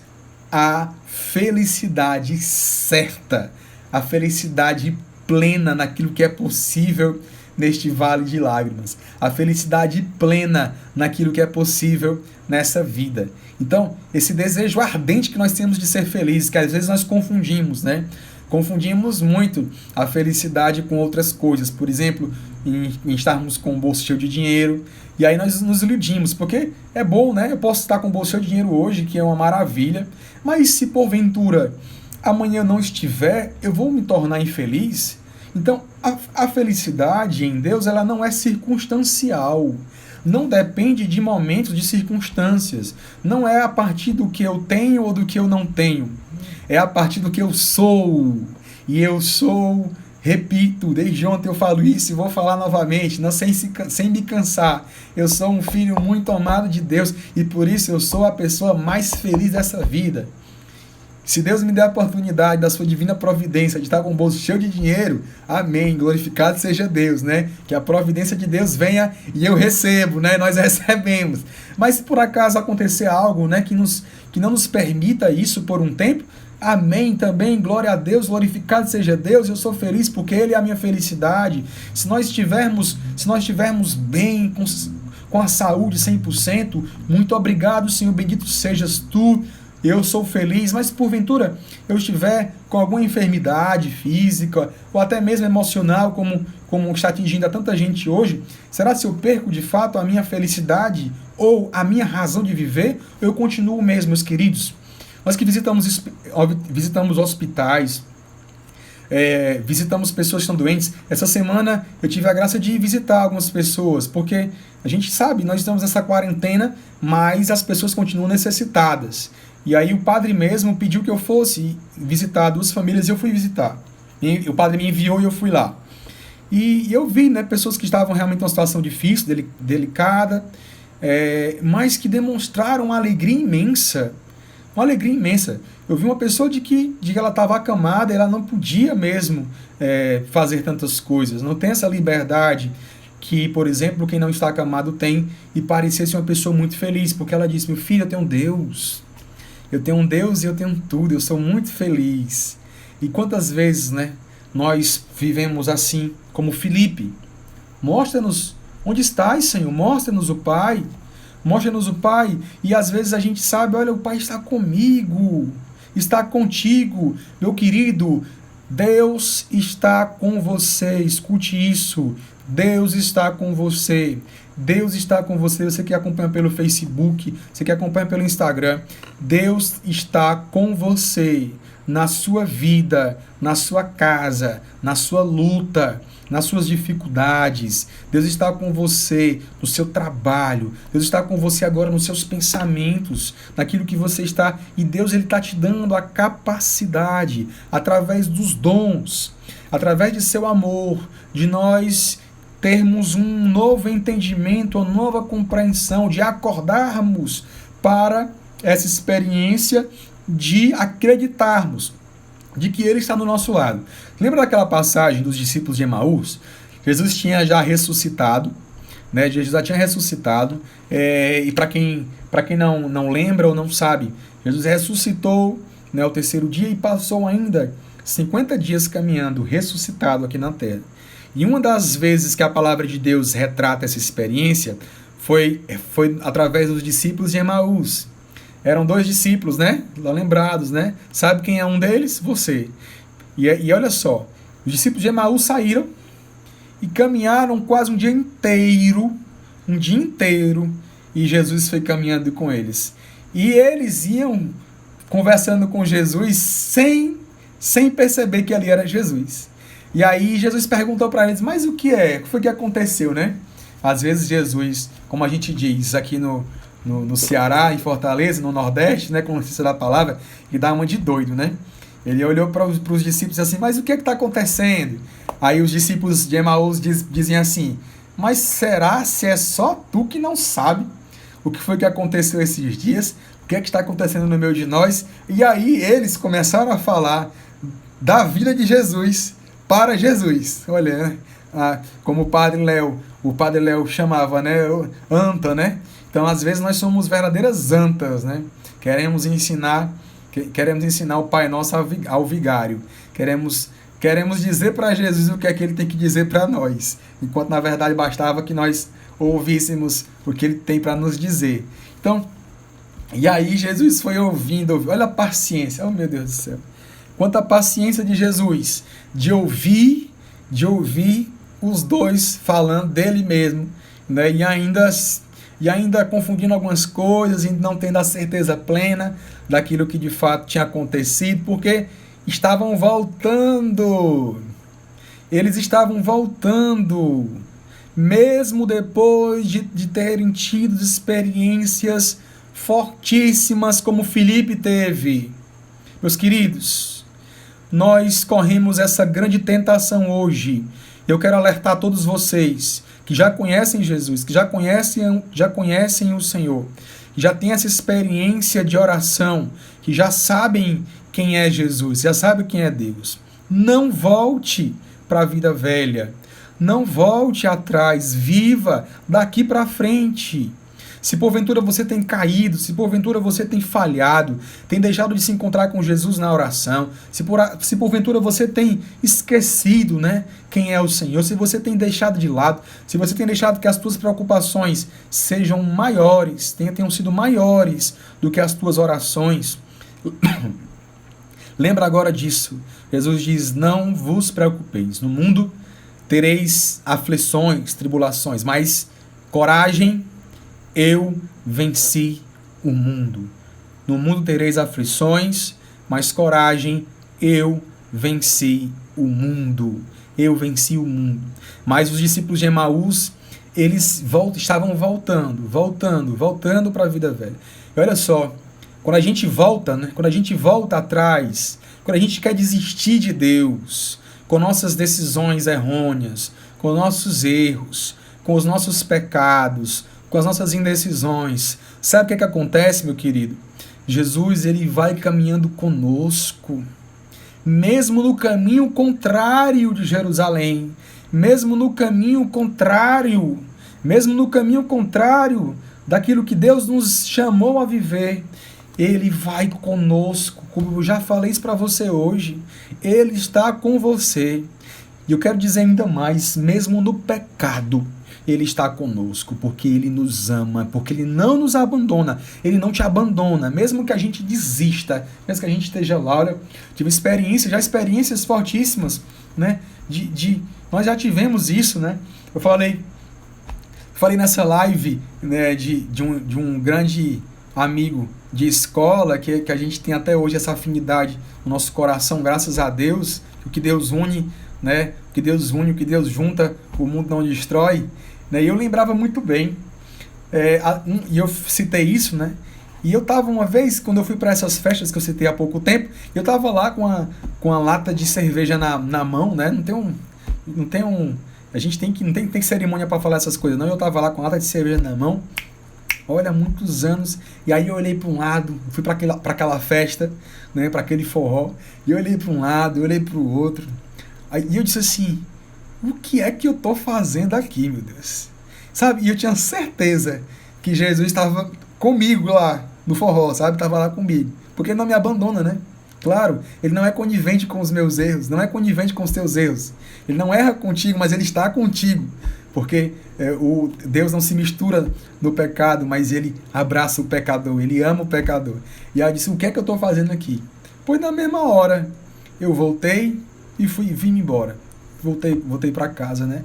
a felicidade certa, a felicidade plena naquilo que é possível neste vale de lágrimas, a felicidade plena naquilo que é possível nessa vida. Então, esse desejo ardente que nós temos de ser felizes, que às vezes nós confundimos, né? Confundimos muito a felicidade com outras coisas. Por exemplo, em estarmos com o bolso cheio de dinheiro. E aí nós nos iludimos, porque é bom, né? Eu posso estar com o bolso cheio de dinheiro hoje, que é uma maravilha. Mas se porventura amanhã eu não estiver, eu vou me tornar infeliz? Então, a felicidade em Deus, ela não é circunstancial. Não depende de momentos, de circunstâncias. Não é a partir do que eu tenho ou do que eu não tenho. É a partir do que eu sou. E eu sou, repito, desde ontem eu falo isso e vou falar novamente, não sem me cansar. Eu sou um filho muito amado de Deus e por isso eu sou a pessoa mais feliz dessa vida. Se Deus me der a oportunidade da sua divina providência de estar com o bolso cheio de dinheiro, amém, glorificado seja Deus, né? Que a providência de Deus venha e eu recebo, né? Nós recebemos. Mas se por acaso acontecer algo, né, que não nos permita isso por um tempo, amém também, glória a Deus, glorificado seja Deus, eu sou feliz porque Ele é a minha felicidade. Se nós estivermos bem, com a saúde 100%, muito obrigado, Senhor, bendito sejas Tu, eu sou feliz. Mas porventura eu estiver com alguma enfermidade física ou até mesmo emocional, como está atingindo a tanta gente hoje, será se eu perco de fato a minha felicidade ou a minha razão de viver? Ou eu continuo mesmo, meus queridos? Nós que visitamos hospitais, visitamos pessoas que estão doentes. Essa semana eu tive a graça de visitar algumas pessoas, porque a gente sabe, nós estamos nessa quarentena, mas as pessoas continuam necessitadas. E aí o padre mesmo pediu que eu fosse visitar 2 famílias e eu fui visitar. E o padre me enviou e eu fui lá. E eu vi, né, pessoas que estavam realmente em uma situação difícil, delicada, mas que demonstraram uma alegria imensa. Uma alegria imensa. Eu vi uma pessoa de que ela estava acamada, ela não podia mesmo fazer tantas coisas. Não tem essa liberdade que, por exemplo, quem não está acamado tem, e parecia ser uma pessoa muito feliz, porque ela disse: meu filho, eu tenho um Deus. Eu tenho um Deus e eu tenho tudo, eu sou muito feliz. E quantas vezes, né, nós vivemos assim, como Filipe? Mostra-nos onde estás, Senhor, mostra-nos o Pai. Mostra-nos o Pai. E às vezes a gente sabe, olha, o Pai está comigo, está contigo. Meu querido, Deus está com você. Escute isso. Deus está com você. Deus está com você. Você que acompanha pelo Facebook, você que acompanha pelo Instagram. Deus está com você na sua vida, na sua casa, na sua luta, nas suas dificuldades. Deus está com você no seu trabalho. Deus está com você agora nos seus pensamentos, naquilo que você está. E Deus, ele está te dando a capacidade, através dos dons, através de seu amor, de nós termos um novo entendimento, uma nova compreensão, de acordarmos para essa experiência de acreditarmos de que Ele está do nosso lado. Lembra daquela passagem dos discípulos de Emaús? Jesus tinha já ressuscitado, né? Jesus já tinha ressuscitado, e para quem não lembra ou não sabe, Jesus ressuscitou, né, o terceiro dia e passou ainda 50 dias caminhando, ressuscitado aqui na terra. E uma das vezes que a palavra de Deus retrata essa experiência foi através dos discípulos de Emaús. Eram 2 discípulos, né? Lembrados, né? Sabe quem é um deles? Você. E olha só, os discípulos de Emaús saíram e caminharam quase um dia inteiro, e Jesus foi caminhando com eles. E eles iam conversando com Jesus sem perceber que ali era Jesus. E aí Jesus perguntou para eles, mas o que é? O que foi que aconteceu, né? Às vezes Jesus, como a gente diz aqui no Ceará, em Fortaleza, no Nordeste, né, com licença da palavra, e dá uma de doido, né? Ele olhou para os discípulos assim, mas o que está acontecendo? Aí os discípulos de Emaús dizem assim, mas será se é só tu que não sabe o que foi que aconteceu esses dias? O que é que está acontecendo no meio de nós? E aí eles começaram a falar da vida de Jesus para Jesus. Olha, como o Padre Léo chamava, né? Anta, né? Então, às vezes, nós somos verdadeiras antas, né? Queremos ensinar o Pai Nosso ao vigário. Queremos dizer para Jesus o que é que ele tem que dizer para nós. Enquanto, na verdade, bastava que nós ouvíssemos o que ele tem para nos dizer. Então, e aí Jesus foi ouvindo. Olha a paciência. Oh, meu Deus do céu. Quanta paciência de Jesus. De ouvir os dois falando dele mesmo, né? E ainda confundindo algumas coisas e não tendo a certeza plena daquilo que de fato tinha acontecido, porque estavam voltando. Eles estavam voltando, mesmo depois de terem tido experiências fortíssimas como Filipe teve. Meus queridos, nós corremos essa grande tentação hoje. Eu quero alertar todos vocês que já conhecem Jesus, que já conhecem o Senhor, que já têm essa experiência de oração, que já sabem quem é Jesus, já sabem quem é Deus. Não volte para a vida velha, não volte atrás, viva daqui para frente. Se porventura você tem caído, se porventura você tem falhado, tem deixado de se encontrar com Jesus na oração, se porventura você tem esquecido, né, quem é o Senhor, se você tem deixado de lado, se você tem deixado que as tuas preocupações sejam maiores, tenham sido maiores do que as tuas orações, lembra agora disso. Jesus diz, não vos preocupeis, no mundo tereis aflições, tribulações, mas coragem, eu venci o mundo. No mundo tereis aflições, mas coragem, eu venci o mundo. Eu venci o mundo. Mas os discípulos de Emaús, eles estavam voltando para a vida velha. E olha só, quando a gente volta, né? Quando a gente volta atrás, quando a gente quer desistir de Deus, com nossas decisões errôneas, com nossos erros, com os nossos pecados, com as nossas indecisões. Sabe o que é que acontece, meu querido? Jesus, ele vai caminhando conosco, mesmo no caminho contrário de Jerusalém, mesmo no caminho contrário daquilo que Deus nos chamou a viver. Ele vai conosco, como eu já falei isso para você hoje. Ele está com você. E eu quero dizer ainda mais, mesmo no pecado, Ele está conosco, porque Ele nos ama, porque Ele não nos abandona, Ele não te abandona, mesmo que a gente desista, mesmo que a gente esteja lá. Olha, tive experiências fortíssimas, né? Nós já tivemos isso, né? Eu falei nessa live, né, de um grande amigo de escola, que a gente tem até hoje essa afinidade no nosso coração, graças a Deus, o que Deus une, né? O que Deus une, o que Deus junta, o mundo não destrói. Né? E eu lembrava muito bem, e eu citei isso, né? E eu estava uma vez, quando eu fui para essas festas que eu citei há pouco tempo, eu estava lá com a lata de cerveja na mão, né? A gente não tem cerimônia para falar essas coisas, não. Eu estava lá com a lata de cerveja na mão, olha, muitos anos, e aí eu olhei para um lado, fui para aquela festa, né? Para aquele forró, e eu olhei para um lado, eu olhei para o outro, aí eu disse assim, o que é que eu estou fazendo aqui, meu Deus? Sabe? E eu tinha certeza que Jesus estava comigo lá no forró, sabe? Estava lá comigo. Porque Ele não me abandona, né? Claro, Ele não é conivente com os meus erros, não é conivente com os teus erros. Ele não erra contigo, mas Ele está contigo. Porque o Deus não se mistura no pecado, mas Ele abraça o pecador, Ele ama o pecador. E aí eu disse, o que é que eu estou fazendo aqui? Pois na mesma hora, eu voltei e vim embora. Voltei para casa, né?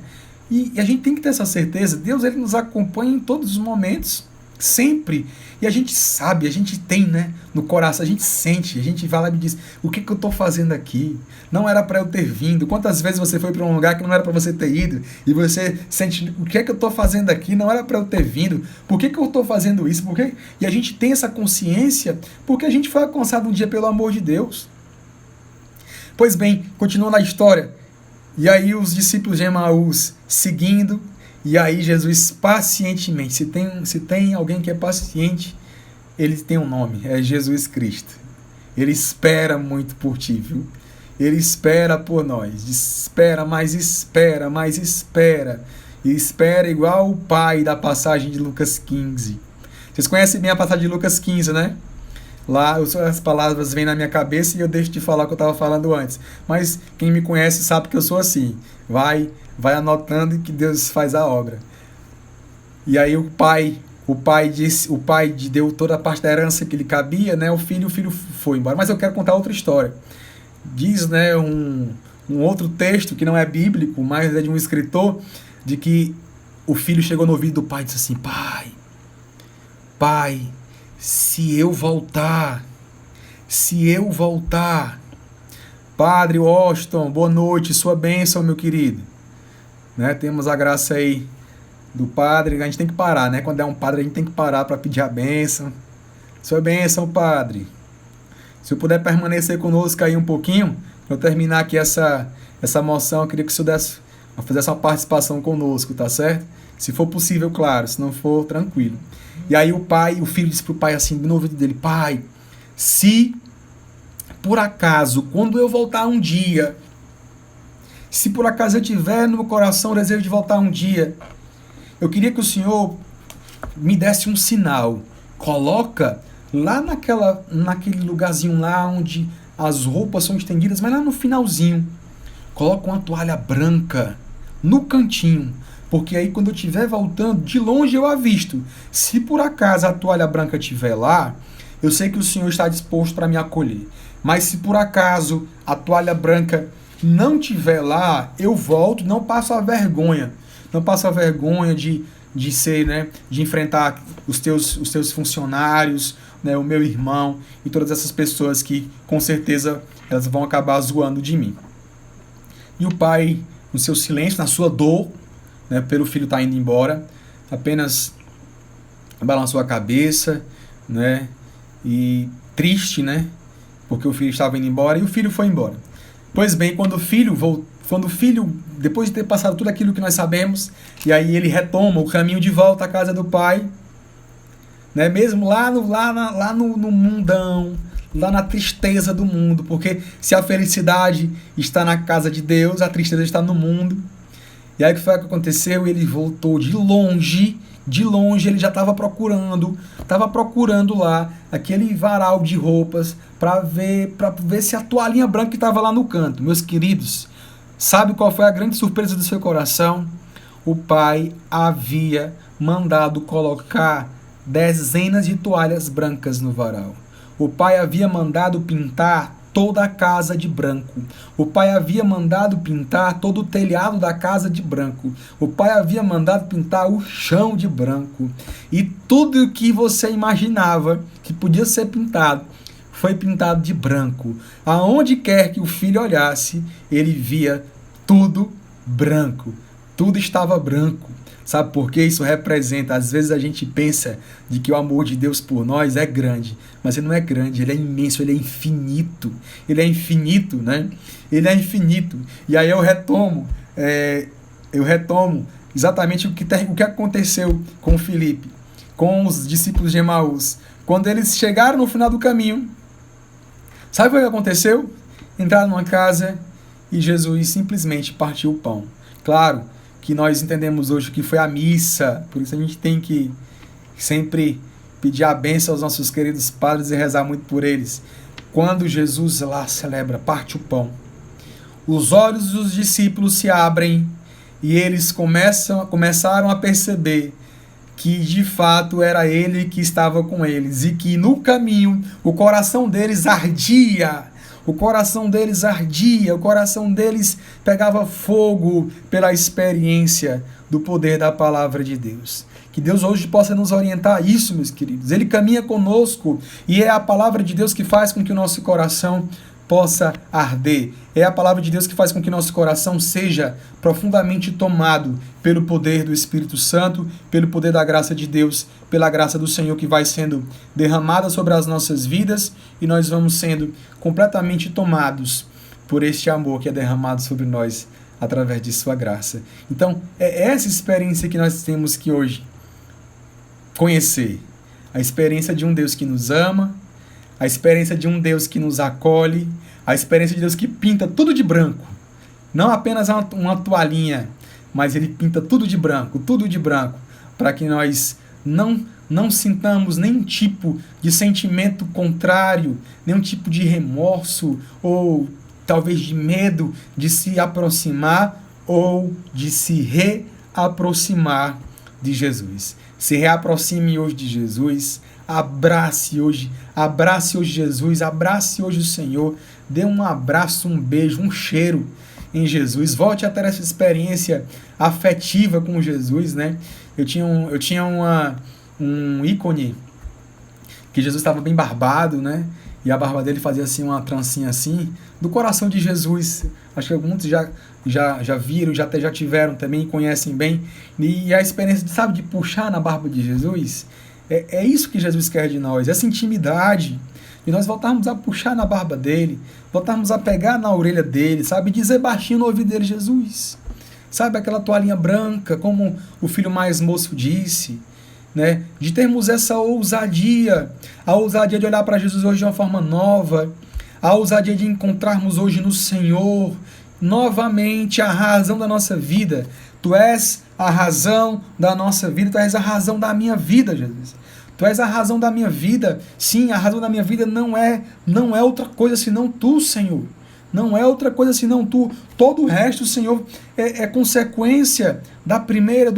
E a gente tem que ter essa certeza. Deus, Ele nos acompanha em todos os momentos, sempre. E a gente sabe, a gente tem, né? No coração, a gente sente, a gente vai lá e diz, o que eu estou fazendo aqui? Não era para eu ter vindo. Quantas vezes você foi para um lugar que não era para você ter ido? E você sente, o que é que eu estou fazendo aqui? Não era para eu ter vindo. Por que eu estou fazendo isso? Por quê? E a gente tem essa consciência porque a gente foi alcançado um dia pelo amor de Deus. Pois bem, continuando a história. E aí os discípulos de Emaús seguindo, e aí Jesus pacientemente, se tem alguém que é paciente, ele tem um nome, é Jesus Cristo. Ele espera muito por ti, viu? Ele espera por nós, espera, mais espera, mais espera. E espera igual o pai da passagem de Lucas 15. Vocês conhecem bem a passagem de Lucas 15, né? Lá as palavras vêm na minha cabeça e eu deixo de falar o que eu estava falando antes. Mas quem me conhece sabe que eu sou assim. Vai anotando que Deus faz a obra. E aí o pai deu toda a parte da herança que lhe cabia, né? O filho foi embora. Mas eu quero contar outra história. Diz, né, um outro texto que não é bíblico, mas é de um escritor, de que o filho chegou no ouvido do pai e disse assim, pai, se eu voltar, Padre Washington, boa noite, sua bênção, meu querido. Né? Temos a graça aí do padre, a gente tem que parar, né? Quando é um padre, a gente tem que parar para pedir a bênção. Sua bênção, padre. Se eu puder permanecer conosco aí um pouquinho, para eu terminar aqui essa moção, eu queria que o senhor fizesse uma participação conosco, tá certo? Se for possível, claro, se não for, tranquilo. E aí o filho disse pro pai assim, no ouvido dele, pai, se por acaso, quando eu voltar um dia, se por acaso eu tiver no meu coração o desejo de voltar um dia, eu queria que o senhor me desse um sinal. Coloca lá naquele lugarzinho lá onde as roupas são estendidas, mas lá no finalzinho, coloca uma toalha branca no cantinho. Porque aí quando eu estiver voltando, de longe eu avisto. Se por acaso a toalha branca estiver lá, eu sei que o Senhor está disposto para me acolher. Mas se por acaso a toalha branca não estiver lá, eu volto, não passo a vergonha. Não passo a vergonha de ser, né, de enfrentar os teus funcionários, né, o meu irmão e todas essas pessoas que com certeza elas vão acabar zoando de mim. E o pai, no seu silêncio, na sua dor, né, pelo filho estar indo embora, apenas balançou a cabeça, né, e triste, né, porque o filho estava indo embora e o filho foi embora. Pois bem, quando o filho, depois de ter passado tudo aquilo que nós sabemos, e aí ele retoma o caminho de volta à casa do pai, né, mesmo lá no mundão, lá na tristeza do mundo, porque se a felicidade está na casa de Deus, a tristeza está no mundo. E aí o que foi que aconteceu? Ele voltou de longe, ele já estava procurando lá aquele varal de roupas para ver se a toalhinha branca que estava lá no canto. Meus queridos, sabe qual foi a grande surpresa do seu coração? O pai havia mandado colocar dezenas de toalhas brancas no varal. O pai havia mandado pintar toda a casa de branco. O pai havia mandado pintar todo o telhado da casa de branco. O pai havia mandado pintar o chão de branco. E tudo o que você imaginava que podia ser pintado foi pintado de branco. Aonde quer que o filho olhasse, ele via tudo branco. Tudo estava branco. Sabe por que isso representa? Às vezes a gente pensa de que o amor de Deus por nós é grande, mas ele não é grande, ele é imenso, ele é infinito. Ele é infinito, né? Ele é infinito. E aí eu retomo exatamente o que aconteceu com Filipe, com os discípulos de Emaús. Quando eles chegaram no final do caminho, sabe o que aconteceu? Entraram numa casa e Jesus simplesmente partiu o pão. Claro que nós entendemos hoje que foi a missa, por isso a gente tem que sempre pedir a bênção aos nossos queridos padres e rezar muito por eles. Quando Jesus lá celebra, parte o pão, os olhos dos discípulos se abrem e eles começaram a perceber que de fato era ele que estava com eles e que no caminho o coração deles ardia. O coração deles ardia, o coração deles pegava fogo pela experiência do poder da palavra de Deus. Que Deus hoje possa nos orientar a isso, meus queridos. Ele caminha conosco e é a palavra de Deus que faz com que o nosso coração possa arder. É a palavra de Deus que faz com que nosso coração seja profundamente tomado pelo poder do Espírito Santo, pelo poder da graça de Deus, pela graça do Senhor que vai sendo derramada sobre as nossas vidas e nós vamos sendo completamente tomados por este amor que é derramado sobre nós através de sua graça. Então, é essa experiência que nós temos que hoje conhecer. A experiência de um Deus que nos ama, a experiência de um Deus que nos acolhe, a experiência de Deus que pinta tudo de branco. Não apenas uma toalhinha, mas ele pinta tudo de branco, para que nós não sintamos nenhum tipo de sentimento contrário, nenhum tipo de remorso ou talvez de medo de se aproximar ou de se reaproximar de Jesus. Se reaproxime hoje de Jesus, abrace hoje Jesus, abrace hoje o Senhor, dê um abraço, um beijo, um cheiro em Jesus, volte a ter essa experiência afetiva com Jesus, né? Eu tinha um ícone que Jesus estava bem barbado, né? E a barba dele fazia assim uma trancinha assim, do coração de Jesus. Acho que muitos já viram, já tiveram também, conhecem bem. E a experiência, sabe, de puxar na barba de Jesus, é isso que Jesus quer de nós, essa intimidade. E nós voltarmos a puxar na barba dele, voltarmos a pegar na orelha dele, sabe, dizer baixinho no ouvido dele, Jesus. Sabe, aquela toalhinha branca, como o filho mais moço disse, né? De termos essa ousadia, a ousadia de olhar para Jesus hoje de uma forma nova, a ousadia de encontrarmos hoje no Senhor novamente a razão da nossa vida. Tu és a razão da nossa vida, tu és a razão da minha vida, Jesus. Tu és a razão da minha vida. Sim, a razão da minha vida não é outra coisa senão tu, Senhor. Não é outra coisa senão tu. Todo o resto, Senhor, é consequência da primeira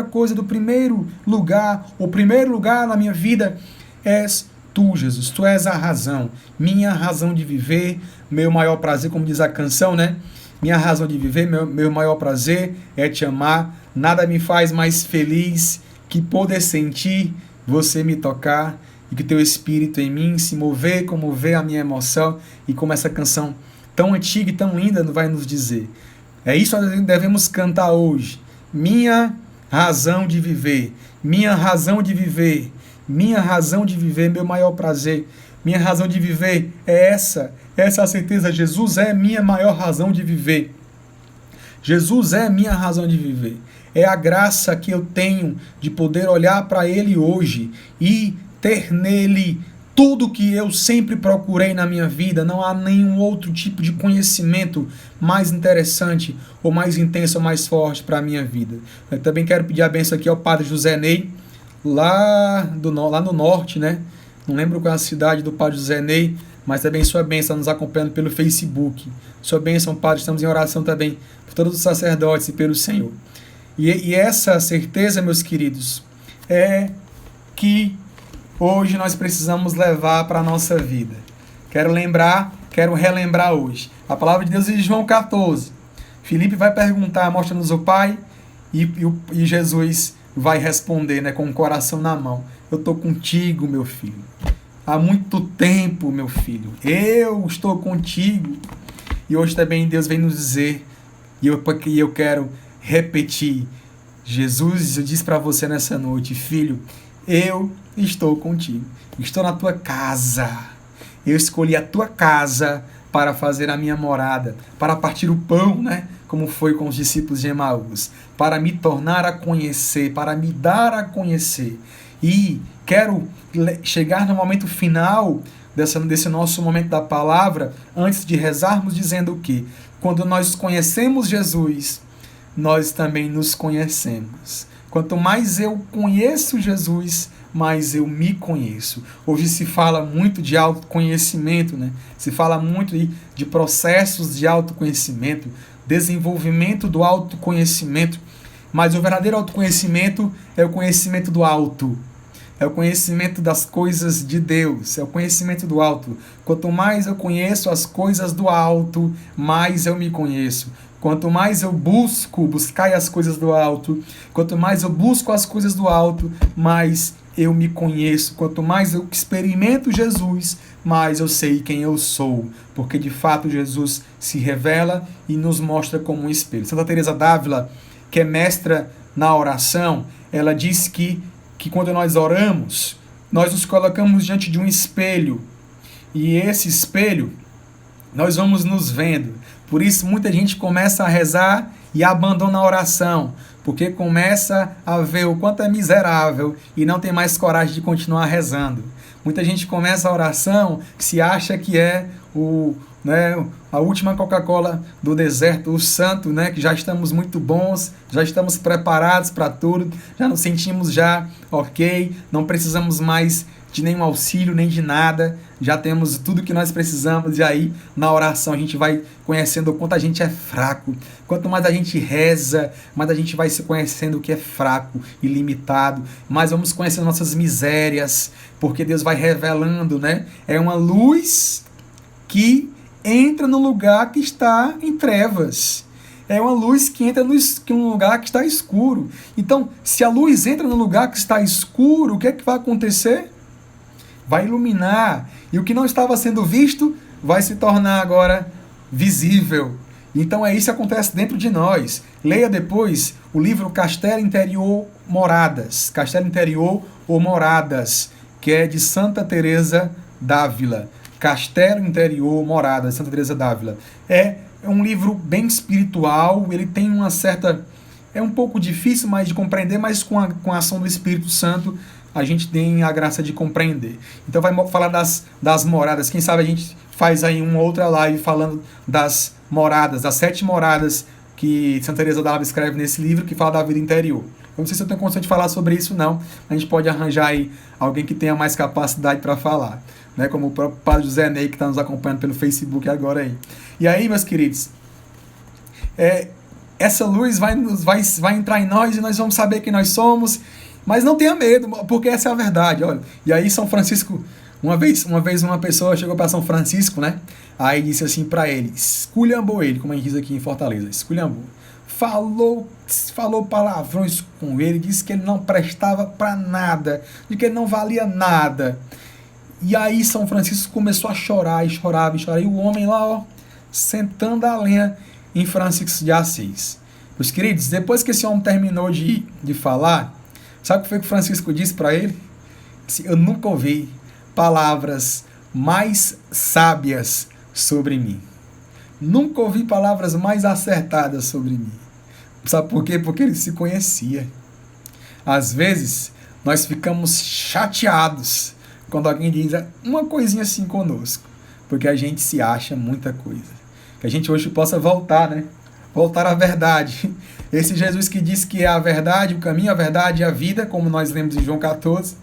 coisa, do primeiro lugar. O primeiro lugar na minha vida és tu, Jesus. Tu és a razão. Minha razão de viver, meu maior prazer, como diz a canção, né? Minha razão de viver, meu maior prazer é te amar. Nada me faz mais feliz que poder sentir você me tocar e que teu espírito em mim se mover, comover a minha emoção, e como essa canção tão antiga e tão linda vai nos dizer. É isso que nós devemos cantar hoje. Minha razão de viver, minha razão de viver, minha razão de viver, meu maior prazer. Minha razão de viver é essa é a certeza. Jesus é minha maior razão de viver. Jesus é minha razão de viver. É a graça que eu tenho de poder olhar para Ele hoje e ter nele tudo que eu sempre procurei na minha vida, não há nenhum outro tipo de conhecimento mais interessante, ou mais intenso, ou mais forte para a minha vida. Eu também quero pedir a bênção aqui ao Padre José Ney, lá no norte, né? Não lembro qual é a cidade do Padre José Ney, mas também sua bênção nos acompanhando pelo Facebook. Sua bênção, Padre, estamos em oração também por todos os sacerdotes e pelo Senhor. E essa certeza, meus queridos, é que hoje nós precisamos levar para a nossa vida. Quero relembrar hoje. A palavra de Deus diz em João 14. Filipe vai perguntar, mostra-nos o Pai, e Jesus vai responder, né, com o coração na mão. Eu estou contigo, meu filho. Há muito tempo, meu filho. Eu estou contigo. E hoje também Deus vem nos dizer, e eu quero repetir. Jesus, eu disse para você nessa noite, filho, eu estou contigo. Estou na tua casa. Eu escolhi a tua casa para fazer a minha morada, para partir o pão, né? Como foi com os discípulos de Emaús, para me tornar a conhecer, para me dar a conhecer. E quero chegar no momento final desse nosso momento da palavra, antes de rezarmos, dizendo o quê? Quando nós conhecemos Jesus, nós também nos conhecemos. Quanto mais eu conheço Jesus, mais eu me conheço. Hoje se fala muito de autoconhecimento, né? Se fala muito de processos de autoconhecimento, desenvolvimento do autoconhecimento, mas o verdadeiro autoconhecimento é o conhecimento do alto. É o conhecimento das coisas de Deus, é o conhecimento do alto. Quanto mais eu conheço as coisas do alto, mais eu me conheço. Quanto mais eu buscar as coisas do alto, quanto mais eu busco as coisas do alto, mais eu me conheço. Quanto mais eu experimento Jesus, mais eu sei quem eu sou. Porque de fato Jesus se revela e nos mostra como um espelho. Santa Teresa d'Ávila, que é mestra na oração, ela diz que quando nós oramos, nós nos colocamos diante de um espelho. E esse espelho, nós vamos nos vendo. Por isso, muita gente começa a rezar e abandona a oração, porque começa a ver o quanto é miserável e não tem mais coragem de continuar rezando. Muita gente começa a oração que se acha que é a última Coca-Cola do deserto, o santo, né, que já estamos muito bons, já estamos preparados para tudo, já nos sentimos ok, não precisamos mais de nenhum auxílio, nem de nada, já temos tudo que nós precisamos, e aí na oração a gente vai conhecendo o quanto a gente é fraco. Quanto mais a gente reza, mais a gente vai se conhecendo o que é fraco e limitado, mais vamos conhecendo nossas misérias, porque Deus vai revelando, né? É uma luz que entra no lugar que está em trevas. É uma luz que entra num lugar que está escuro. Então, se a luz entra no lugar que está escuro, o que é que vai acontecer? Vai iluminar. E o que não estava sendo visto vai se tornar agora visível. Então é isso que acontece dentro de nós. Leia depois o livro Castelo Interior Moradas. Castelo Interior ou Moradas, que é de Santa Teresa d'Ávila. Castelo Interior Moradas, Santa Teresa d'Ávila. É um livro bem espiritual, ele tem uma certa... É um pouco difícil mais de compreender, mas com a ação do Espírito Santo a gente tem a graça de compreender. Então vai falar das moradas. Quem sabe a gente faz aí uma outra live falando das moradas, das 7 moradas que Santa Teresa d'Ávila escreve nesse livro, que fala da vida interior. Eu não sei se eu tenho condição de falar sobre isso, não. A gente pode arranjar aí alguém que tenha mais capacidade para falar, né? Como o próprio Padre José Ney, que está nos acompanhando pelo Facebook agora aí. E aí, meus queridos, essa luz vai entrar em nós e nós vamos saber quem nós somos, mas não tenha medo, porque essa é a verdade, olha. E aí São Francisco, uma vez uma pessoa chegou para São Francisco, né? Aí disse assim para ele, esculhambou ele, como a gente diz aqui em Fortaleza, esculhambou. Falou palavrões com ele, disse que ele não prestava para nada, de que ele não valia nada. E aí São Francisco começou a chorar, e chorava, e chorava. E o homem lá, ó, sentando a lenha em Francisco de Assis. Meus queridos, depois que esse homem terminou de falar, sabe o que foi que Francisco disse para ele? Assim, eu nunca ouvi palavras mais sábias sobre mim. Nunca ouvi palavras mais acertadas sobre mim. Sabe por quê? Porque ele se conhecia. Às vezes, nós ficamos chateados quando alguém diz uma coisinha assim conosco, porque a gente se acha muita coisa. Que a gente hoje possa voltar, né? Voltar à verdade. Esse Jesus que diz que é a verdade, o caminho, a verdade e a vida, como nós lemos em João 14,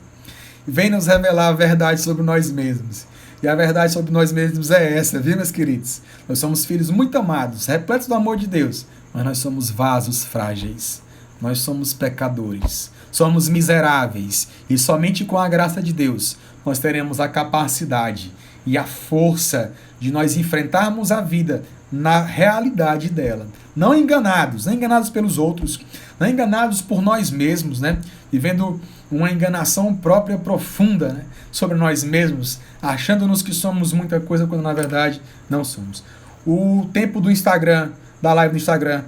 vem nos revelar a verdade sobre nós mesmos. E a verdade sobre nós mesmos é essa, viu, meus queridos? Nós somos filhos muito amados, repletos do amor de Deus, mas nós somos vasos frágeis. Nós somos pecadores, somos miseráveis, e somente com a graça de Deus nós teremos a capacidade e a força de nós enfrentarmos a vida na realidade dela. Não enganados pelos outros, não enganados por nós mesmos, né? Vivendo uma enganação própria profunda, né? Sobre nós mesmos, achando-nos que somos muita coisa quando na verdade não somos. O tempo do Instagram, da live no Instagram,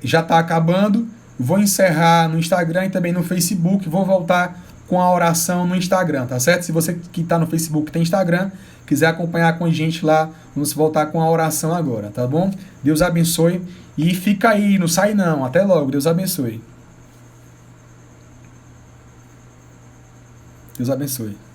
já está acabando. Vou encerrar no Instagram e também no Facebook. Vou voltar com a oração no Instagram, tá certo? Se você que está no Facebook tem Instagram, quiser acompanhar com a gente lá, vamos voltar com a oração agora, tá bom? Deus abençoe e fica aí, não sai não. Até logo, Deus abençoe. Deus abençoe.